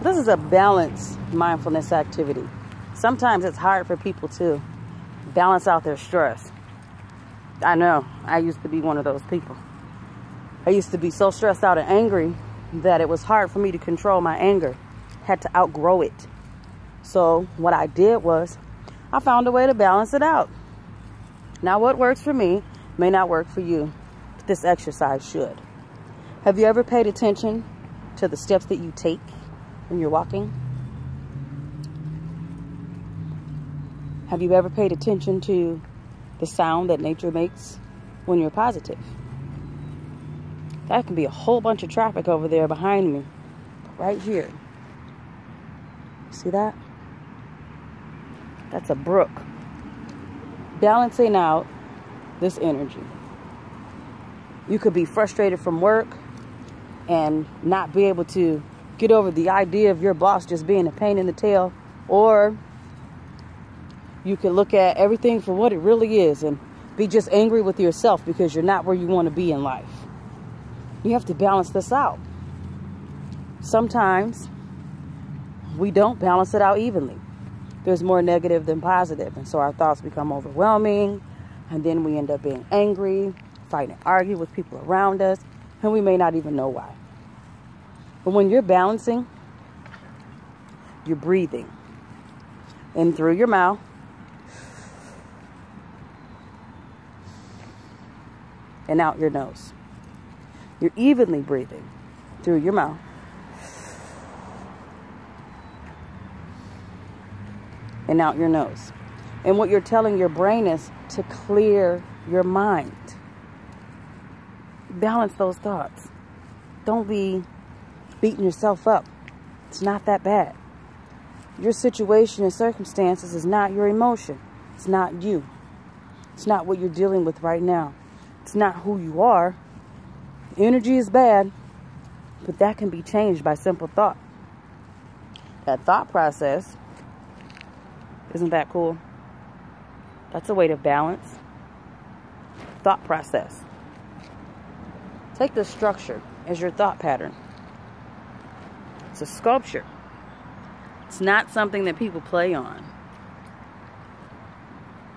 This is a balanced mindfulness activity. Sometimes it's hard for people to balance out their stress. I know, I used to be one of those people. I used to be so stressed out and angry that it was hard for me to control my anger. Had to outgrow it. So what I did was I found a way to balance it out. Now what works for me may not work for you, but this exercise should. Have you ever paid attention to the steps that you take when you're walking? Have you ever paid attention to the sound that nature makes when you're positive? That can be a whole bunch of traffic over there behind me. But right here. See that? That's a brook. Balancing out this energy. You could be frustrated from work and not be able to get over the idea of your boss just being a pain in the tail. Or you can look at everything for what it really is and be just angry with yourself because you're not where you want to be in life. You have to balance this out. Sometimes we don't balance it out evenly. There's more negative than positive, and so our thoughts become overwhelming, and then we end up being angry, fighting and arguing with people around us, and we may not even know why. But when you're balancing, you're breathing in through your mouth, and out your nose. You're evenly breathing through your mouth and out your nose. And what you're telling your brain is to clear your mind. Balance those thoughts. Don't be beating yourself up. It's not that bad. Your situation and circumstances is not your emotion. It's not you. It's not what you're dealing with right now. It's not who you are. Energy is bad, but that can be changed by simple thought. That thought process, isn't that cool? That's a way to balance. Thought process. Take the structure as your thought pattern. It's a sculpture. It's not something that people play on.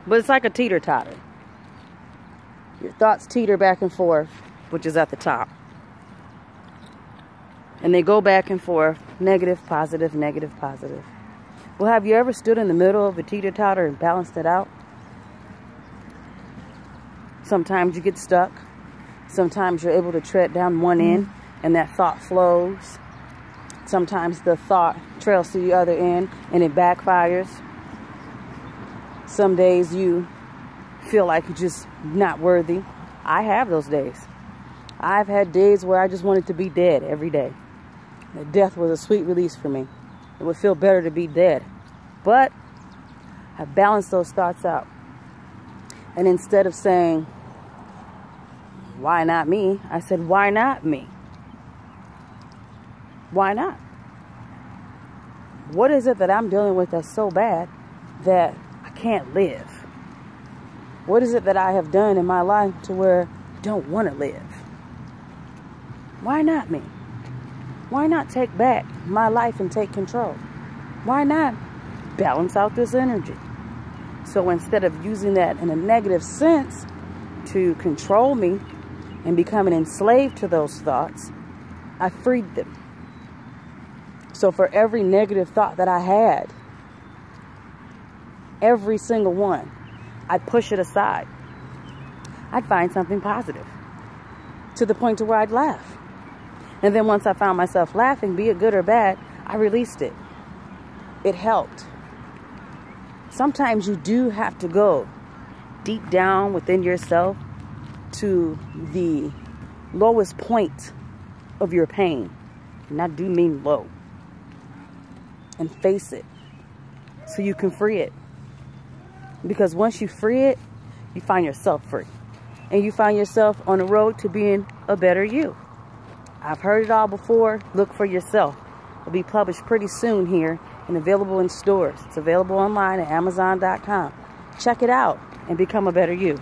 But it's like a teeter-totter. Your thoughts teeter back and forth, which is at the top. And they go back and forth, negative, positive, negative, positive. Well, have you ever stood in the middle of a teeter-totter and balanced it out? Sometimes you get stuck. Sometimes you're able to tread down one end and that thought flows. Sometimes the thought trails to the other end and it backfires. Some days you feel like you're just not worthy. I have those days. I've had days where I just wanted to be dead every day. Death was a sweet release for me. It would feel better to be dead. But I balanced those thoughts out. And instead of saying, why not me? I said, why not me? Why not? What is it that I'm dealing with that's so bad that I can't live? What is it that I have done in my life to where I don't want to live? Why not me? Why not take back my life and take control? Why not balance out this energy? So instead of using that in a negative sense to control me and becoming enslaved to those thoughts, I freed them. So for every negative thought that I had, every single one, I'd push it aside. I'd find something positive to the point to where I'd laugh. And then once I found myself laughing, be it good or bad, I released it. It helped. Sometimes you do have to go deep down within yourself to the lowest point of your pain. And I do mean low. And face it so you can free it. Because once you free it, you find yourself free. And you find yourself on the road to being a better you. I've heard it all before. Look for yourself. It'll be published pretty soon here and available in stores. It's available online at Amazon.com. Check it out and become a better you.